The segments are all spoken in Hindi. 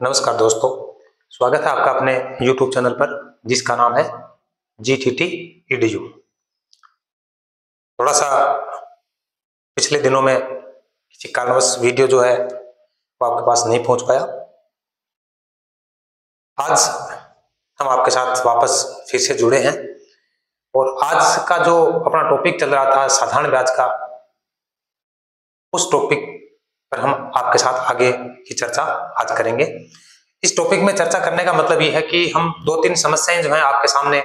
नमस्कार दोस्तों, स्वागत है आपका अपने YouTube चैनल पर जिसका नाम है GTT EDU। थोड़ा सा पिछले दिनों में किसी कारणवश वीडियो जो है वो आपके पास नहीं पहुंच पाया। आज हम आपके साथ वापस फिर से जुड़े हैं और आज का जो अपना टॉपिक चल रहा था साधारण ब्याज का, उस टॉपिक पर हम आपके साथ आगे की चर्चा आज करेंगे। इस टॉपिक में चर्चा करने का मतलब ये है कि हम दो तीन समस्याएं जो हैं आपके सामने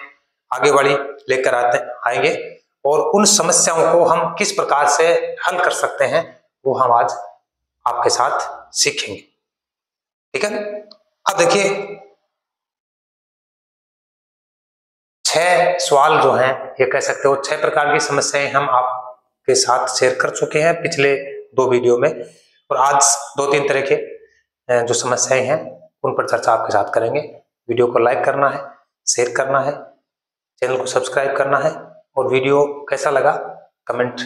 आगे वाली लेकर आएंगे और उन समस्याओं को हम किस प्रकार से हल कर सकते हैं वो हम आज आपके साथ सीखेंगे। ठीक है, अब देखिए 6 सवाल जो हैं, ये कह सकते हो 6 प्रकार की समस्याएं हम आपके साथ शेयर कर चुके हैं पिछले 2 वीडियो में, और आज 2-3 तरह के जो समस्याएं हैं उन पर चर्चा आपके साथ करेंगे। वीडियो को लाइक करना है, शेयर करना है, चैनल को सब्सक्राइब करना है और वीडियो कैसा लगा कमेंट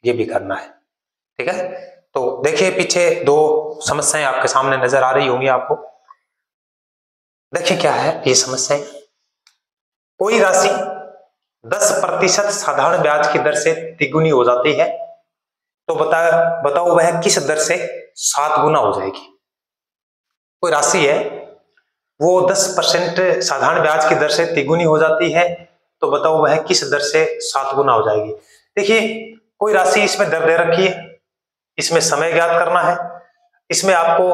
ये भी करना है। ठीक है, तो देखिए पीछे 2 समस्याएं आपके सामने नजर आ रही होंगी आपको। देखिए क्या है ये समस्याएं। कोई राशि 10% साधारण ब्याज की दर से तिगुनी हो जाती है, तो बताओ वह किस दर से 7 गुना हो जाएगी। कोई राशि है वो 10% साधारण ब्याज की दर से तिगुनी हो जाती है, तो बताओ वह किस दर से 7 गुना हो जाएगी। देखिए कोई राशि इसमें दर दे रखी है, इसमें समय ज्ञात करना है, इसमें आपको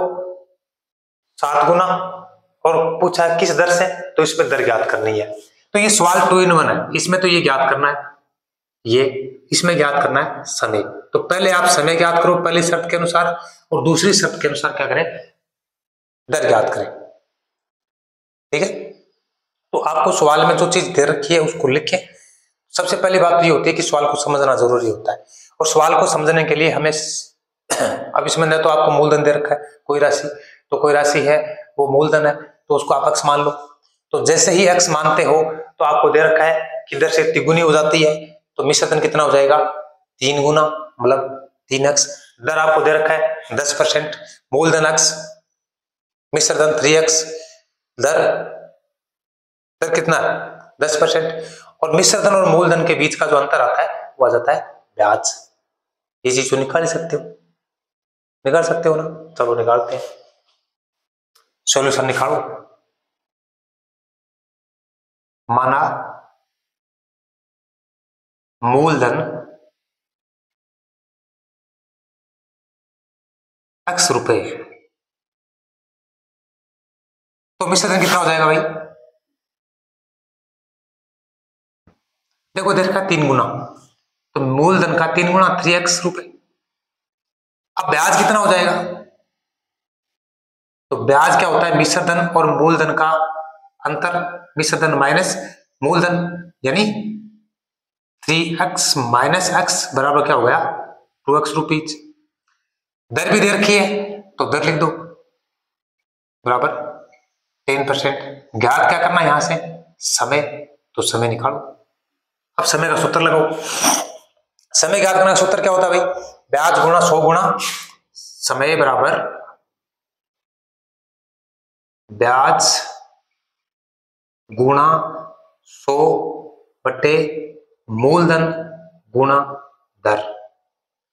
7 गुना और पूछा है किस दर से, तो इसमें दर ज्ञात करनी है। तो ये सवाल 2 in 1 है। इसमें तो ये ज्ञात करना है, ये इसमें ज्ञात करना है समय। तो पहले आप समय ज्ञात करो पहली शर्त के अनुसार, और दूसरी शर्त के अनुसार क्या करें, दर ज्ञात करें। ठीक है, तो आपको सवाल में जो चीज दे रखी है उसको लिखें। सबसे पहली बात तो ये होती है कि सवाल को समझना जरूरी होता है, और सवाल को समझने के लिए हमें अब इसमें न तो आपको मूलधन दे रखा है कोई राशि, तो कोई राशि है वो मूलधन है तो उसको आप x मान लो। तो जैसे ही x मानते हो तो आपको दे रखा है कि दर से तिगुनी हो जाती है, तो मिश्रधन कितना हो जाएगा 3 गुना, मतलब 3x। दर आपको दे रखा है 10%, मूलधन x, मिश्रधन 3x, दर कितना 10%, और मिश्रधन और मूलधन के बीच का जो अंतर आता है वो आ जाता है ब्याज। ये चीज तो निकाल सकते हो, निकाल सकते हो ना। चलो निकालते हैं, सॉल्यूशन निकालो। माना मूलधन x रुपए, तो मिश्रधन कितना हो जाएगा भाई, देखो देखा 3 गुना, तो मूलधन का 3 गुना 3x रुपए। अब ब्याज कितना हो जाएगा, तो ब्याज क्या होता है मिश्रधन और मूलधन का अंतर, मिश्रधन माइनस मूलधन, यानी 3x माइनस x बराबर क्या हो गया 2x रुपीज। दर भी दे रखी है तो दर लिख दो बराबर 10%। ज्ञात क्या करना है यहां से समय, तो समय निकालो। अब समय का सूत्र लगाओ। समय ज्ञात करने का सूत्र क्या होता है भाई, ब्याज गुणा 100 गुणा समय बराबर ब्याज गुणा 100 बटे मूलधन गुणा दर।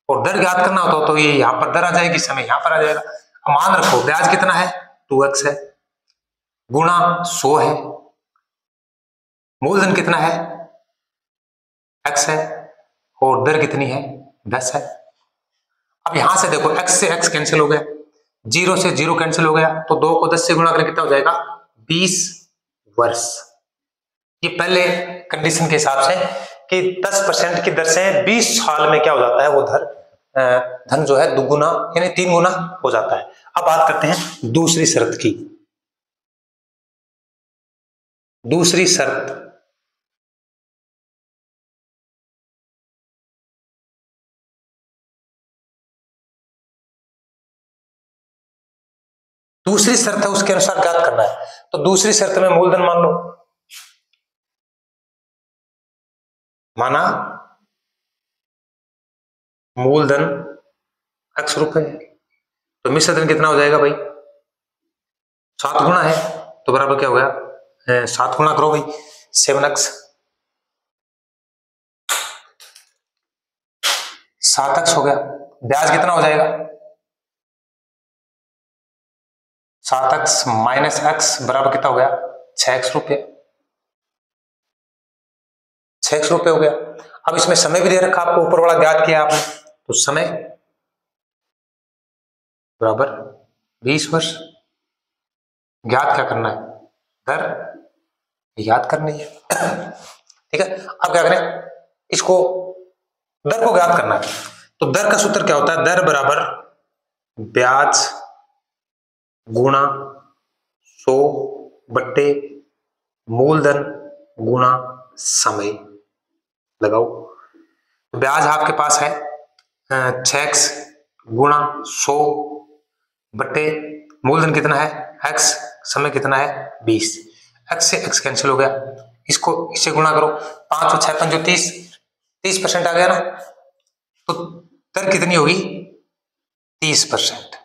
और दर ज्ञात करना होता तो ये यहां पर दर आ जाएगी, समय यहां पर आ जाएगा। अब मान रखो ब्याज कितना है 2x है, गुणा 100 है, मूलधन कितना है x है, और दर कितनी है 10 है। अब यहां से देखो x से x कैंसिल हो गया, 0 से 0 कैंसिल हो गया, तो 2 को 10 से गुणा करें कितना हो जाएगा 20 वर्ष। ये पहले कंडीशन के हिसाब से कि 10% की दर से 20 साल में क्या हो जाता है वो धन जो है दुगुना यानी 3 गुना हो जाता है। अब बात करते हैं दूसरी शर्त की। दूसरी शर्त, दूसरी शर्त है उसके अनुसार ज्ञात करना है। तो दूसरी शर्त में मूलधन मान लो, माना मूलधन x रुपए, तो मिश्रधन कितना हो जाएगा भाई 7 गुना है तो बराबर क्या हो गया, 7 गुना करो भाई, 7x, 7x हो गया। ब्याज कितना हो जाएगा, 7x माइनस x बराबर कितना हो गया, 6x रुपये, 6x रुपये हो गया। अब इसमें समय भी दे रखा आपको, ऊपर वाला ज्ञात किया आपने, तो समय बराबर 20 वर्ष। ज्ञात क्या करना है, दर याद करनी है। ठीक है, अब क्या करें, इसको दर को ज्ञात करना है। तो दर का सूत्र क्या होता है, दर बराबर ब्याज गुणा 100 बट्टे मूलधन गुणा समय। लगाओ, ब्याज आपके पास है 6x गुणा 100 बट्टे मूलधन कितना है x, समय कितना है 20, x से x कैंसिल हो गया, इसको इससे गुणा करो, 5 और 6 5 30, 30% आ गया ना, तो दर कितनी होगी 30%।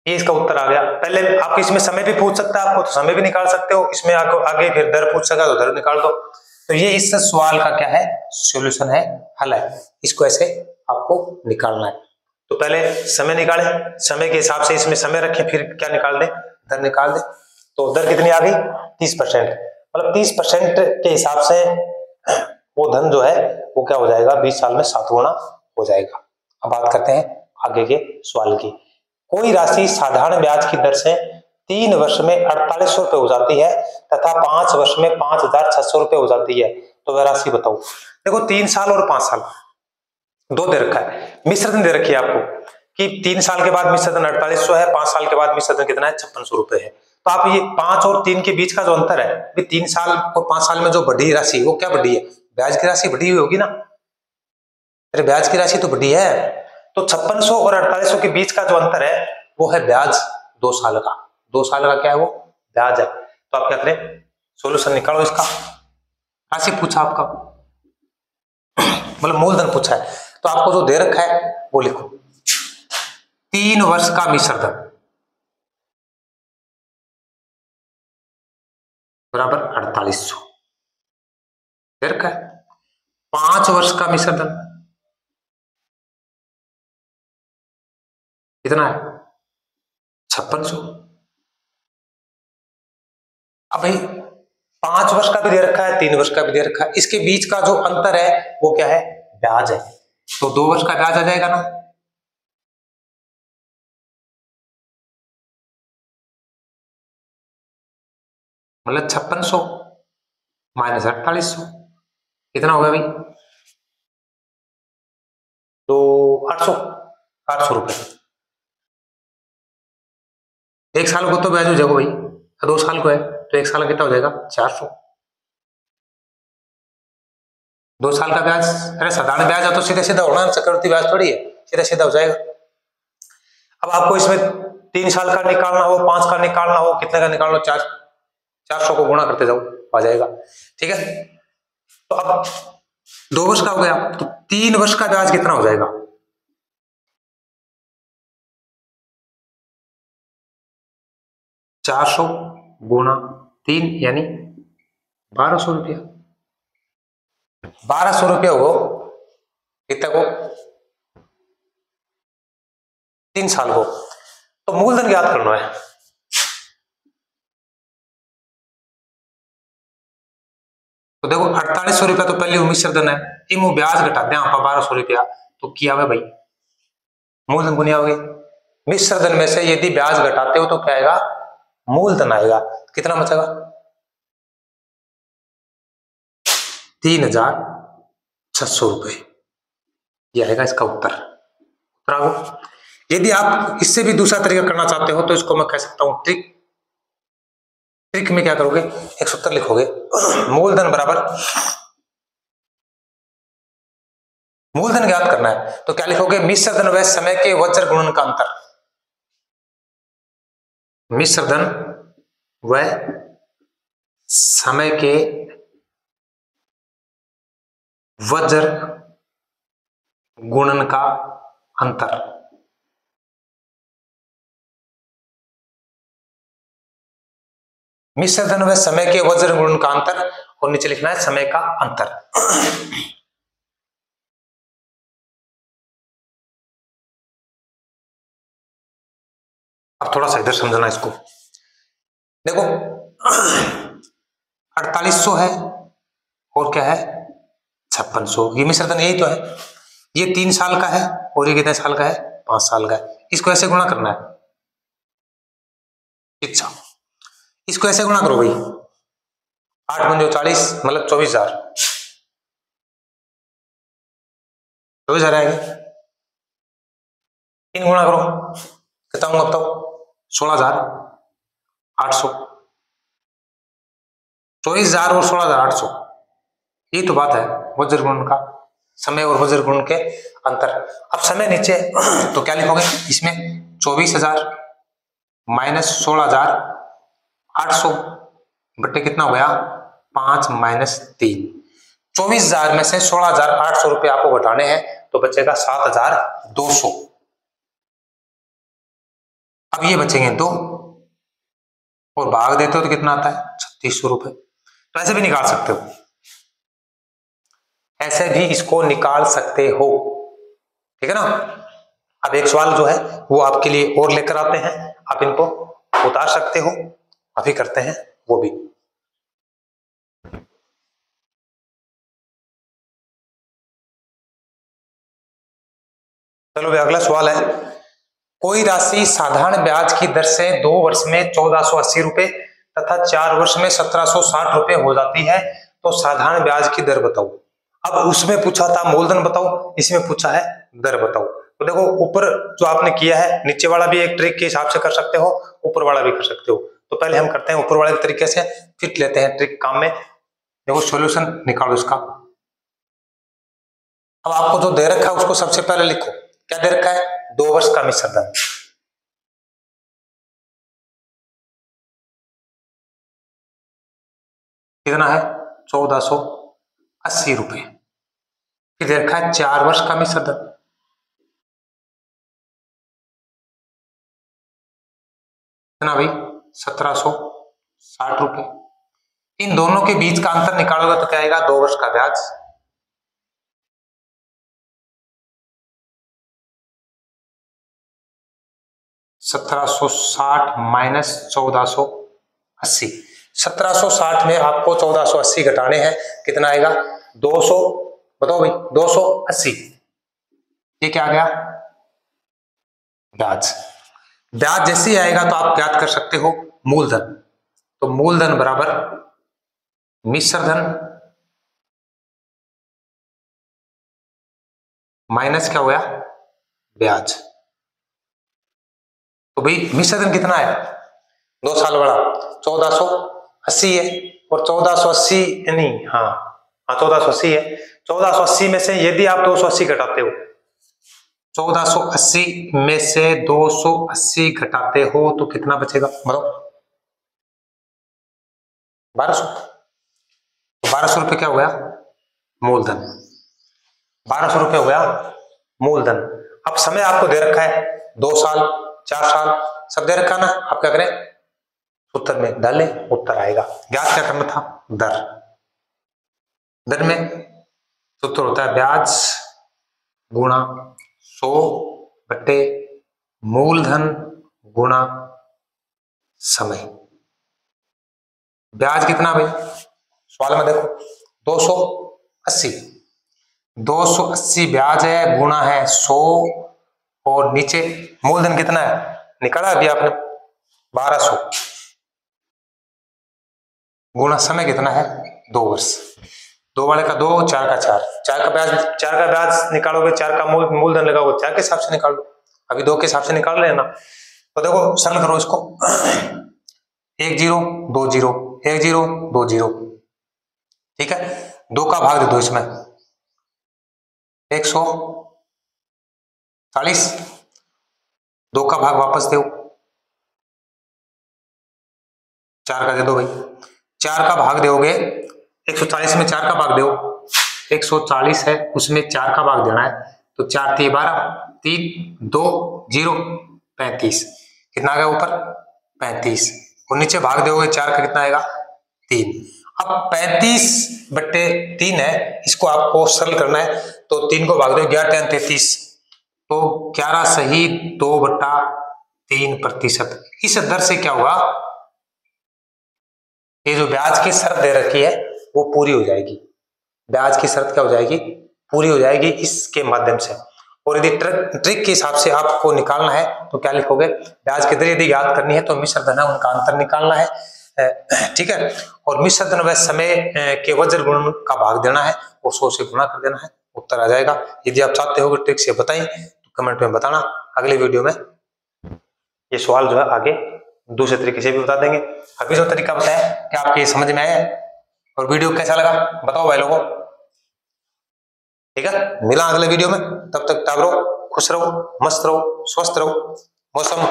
ये इसका उत्तर आ गया। पहले आप इसमें समय भी पूछ सकता है आपको, तो समय भी निकाल सकते हो, इसमें आपको आगे फिर दर पूछ सका तो दर निकाल दो। तो ये इस सवाल का क्या है, सॉल्यूशन है, हल है। इसको ऐसे आपको निकालना है। तो पहले समय निकाले, समय के हिसाब से इसमें समय रखें, फिर क्या निकाल दे, दर निकाल दे। तो दर कितनी आ गई 30%, मतलब 30% के हिसाब से वो धन जो है वो क्या हो जाएगा 20 साल में 7 गुना हो जाएगा। अब बात करते हैं आगे के सवाल की। कोई राशि साधारण ब्याज की दर से 3 वर्ष में 4800 रुपए हो जाती है तथा 5 वर्ष में 5600 रुपए हो जाती है, तो वह राशि बताओ। देखो 3 साल और 5 साल दो दे रखा है, मिश्रण दे रखी है आपको कि 3 साल के बाद मिश्रण 4800 है, 5 साल के बाद मिश्रण कितना है 5600 रुपए है। तो आप ये 5 और 3 के बीच का जो अंतर है, 3 साल और 5 साल में जो बढ़ी राशि वो क्या बढ़ी है, ब्याज की राशि बढ़ी हुई होगी ना, अरे ब्याज की राशि तो बढ़ी है। तो 5600 और 4800 के बीच का जो अंतर है वो है ब्याज 2 साल का, 2 साल का क्या है वो ब्याज है। तो आप क्या करें, सोल्यूशन निकालो इसका। राशि पूछा आपका, मतलब मूलधन पूछा है, तो आपको जो दे रखा है वो लिखो, 3 वर्ष का मिश्र धन बराबर 4800 दे रखा है, 5 वर्ष का मिश्र धन कितना है 5600। अब भाई 5 वर्ष का भी दे रखा है, 3 वर्ष का भी दे रखा है, इसके बीच का जो अंतर है वो क्या है, ब्याज है। तो 2 वर्ष का ब्याज आ जाएगा ना, मतलब 5600 माइनस 4800 कितना होगा भाई, तो 800 रुपए। 1 साल को तो ब्याज हो जाएगा भाई, 2 साल को है तो 1 साल का कितना हो जाएगा 400। 2 साल का ब्याज, अरे साधारण ब्याज है तो सीधे सीधा होना, चक्रवृद्धि ब्याज थोड़ी है, सीधा सीधा हो जाएगा। अब आपको इसमें 3 साल का निकालना हो, 5 का निकालना हो, कितने का निकालना हो, 400 को गुणा करते जाओ आ जाएगा। ठीक है, तो अब 2 वर्ष का हो गया, तो 3 वर्ष का ब्याज कितना हो जाएगा, 400 गुणा 3 यानी 1200 रुपया। 1200 रुपया हो कितना को 3 साल को। तो मूलधन ज्ञात करना है, तो देखो 4800 रुपया तो पहले मिश्र धन है, इमो ब्याज घटा दें आप 1200 रुपया, तो किया हुआ भाई मूलधन गुनिया हो गई। मिश्र धन में से यदि ब्याज घटाते हो तो क्या आएगा, मूलधन आएगा, कितना बचेगा 3600 रुपए, यह आएगा इसका उत्तर। यदि आप इससे भी दूसरा तरीका करना चाहते हो तो इसको मैं कह सकता हूं ट्रिक। ट्रिक में क्या करोगे, एक सूत्र लिखोगे, मूलधन बराबर, मूलधन ज्ञात करना है तो क्या लिखोगे, मिश्र धन व समय के वज्र गुणन का अंतर। मिश्र धन व समय के वज्र गुणन का अंतर। मिश्र धन व समय के वज्र गुणन का अंतर, और नीचे लिखना है समय का अंतर। अब थोड़ा सा इधर समझना इसको। देखो 4800 है और क्या है 5600, ये मिश्र धन यही तो है। ये 3 साल का है और ये कितने साल का है 5 साल का है। इसको ऐसे गुणा करना है। अच्छा, इसको ऐसे गुणा करो भाई, 8 × 40 मतलब 24,000, 24,000 आएगा। 3 गुणा करो, कितना होगा बताओ, 16,800। 24,000 और 16,800, ये तो बात है वज्र गुणन का, समय और वज्र गुणन के अंतर। अब समय नीचे तो क्या लिखोगे इसमें, 24,000 माइनस 16,800 बट्टे कितना हो गया 5 - 3। 24,000 में से 16,800 रुपए आपको घटाने हैं तो बचेगा 7,200। अब ये बचेंगे 2 और भाग देते हो तो कितना आता है 3,600 रुपए। तो ऐसे भी निकाल सकते हो, ऐसे भी इसको निकाल सकते हो, ठीक है ना। अब एक सवाल जो है वो आपके लिए और लेकर आते हैं, आप इनको उतार सकते हो, अभी करते हैं वो भी। चलो अगला सवाल है, कोई राशि साधारण ब्याज की दर से 2 वर्ष में 1480 रुपए तथा 4 वर्ष में 1760 रुपए हो जाती है, तो साधारण ब्याज की दर बताओ। अब उसमें पूछा था मूलधन बताओ, इसमें पूछा है दर बताओ। तो देखो ऊपर जो आपने किया है, नीचे वाला भी एक ट्रिक के हिसाब से कर सकते हो, ऊपर वाला भी कर सकते हो। तो पहले हम करते हैं ऊपर वाले तरीके से, फिर लेते हैं ट्रिक काम में। देखो सॉल्यूशन निकालो इसका। अब आपको जो दे रखा है उसको सबसे पहले लिखो, क्या दे रखा है 2 वर्ष का मिश्र धन, कितना है 1480 रुपए। फिर दे रखा है 4 वर्ष का मिश्र धन, कितना भाई 1760 रुपए। इन दोनों के बीच का अंतर निकालोगे तो क्या आएगा 2 वर्ष का ब्याज। (1760 माइनस 1480), 1760 में आपको 1480 घटाने हैं, कितना आएगा 200, बताओ भाई 280। ये क्या आ गया ब्याज। ब्याज जैसे ही आएगा तो आप ज्ञात कर सकते हो मूलधन। तो मूलधन बराबर मिश्र धन माइनस क्या हुआ ब्याज। तो भाई मिश्र धन कितना है 2 साल वाला 1480 है, और 1480 नहीं, हाँ 1480 है। 1480 में से यदि आप 280 घटाते हो, 1480 में से 280 घटाते हो तो कितना बचेगा बताओ 1200। तो 1200 रुपये क्या हो गया मूलधन, 1200 रुपये हो गया मूलधन। अब समय आपको दे रखा है 2 साल 4 साल सब दे रखा ना, आप क्या करें उत्तर में डालें, उत्तर आएगा। ज्ञात क्या करना था दर। दर में सूत्र होता है ब्याज गुणा 100 बटे मूलधन गुणा समय। ब्याज कितना भाई सवाल में देखो 280 ब्याज है, गुणा है 100, और नीचे मूलधन कितना है निकाला अभी आपने 1200, गुणा समय कितना है 2 वर्ष। 2 वाले का 2, 4 का 4, 4 का ब्याज निकालोगे, 4 का मूलधन लगाओगे, 4 के हिसाब से निकाल लो, अभी 2 के हिसाब से निकाल लेना। तो देखो सरल करो इसको 1 0 2 0 1 0 2 0, ठीक है। 2 का भाग दे दो इसमें 140, 2 का भाग वापस दो 4 का दे दो भाई, 4 का भाग दोगे 140 में 4 का भाग दो 140 है उसमें 4 का भाग देना है, तो 4 3 12 3 2 0 35, कितना आ गया ऊपर 35। और नीचे भाग दोगे 4 का कितना आएगा 3। अब 35/3 है, इसको आपको सरल करना है तो 3 को भाग दो 11 × 33, तो 11 सही 2/3%। इस दर से क्या होगा, ये जो ब्याज की शर्त दे रखी है वो पूरी हो जाएगी। ब्याज की शर्त क्या हो जाएगी, पूरी हो जाएगी इसके माध्यम से। और यदि ट्रिक के हिसाब से आपको निकालना है तो क्या लिखोगे, ब्याज की दर यदि याद करनी है तो मिश्र धन है उनका अंतर निकालना है, ठीक है। और मिश्र धन व समय के वज्र गुणन का भाग देना है और 100 से गुणा कर देना है, उत्तर आ जाएगा। यदि आप चाहते हो कि ट्रिक से बताएं तो कमेंट में बताना, अगले वीडियो में ये सवाल जो है आगे दूसरे तरीके से भी बता देंगे। अभी जो तरीका बताया क्या आपके समझ में आया और वीडियो कैसा लगा बताओ भाई लोगों, ठीक है। मिला अगले वीडियो में, तब तक टाप रहो, खुश रहो, मस्त रहो, स्वस्थ रहो। मौसम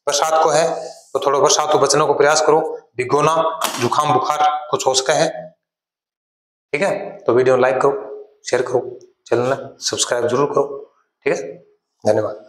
बरसात को है तो थोड़ा बरसात को बचने को प्रयास करो, भिगोना जुकाम बुखार कुछ हो सके है, ठीक है। तो वीडियो लाइक करो, शेयर करो, चैनल सब्सक्राइब जरूर करो, ठीक है। धन्यवाद।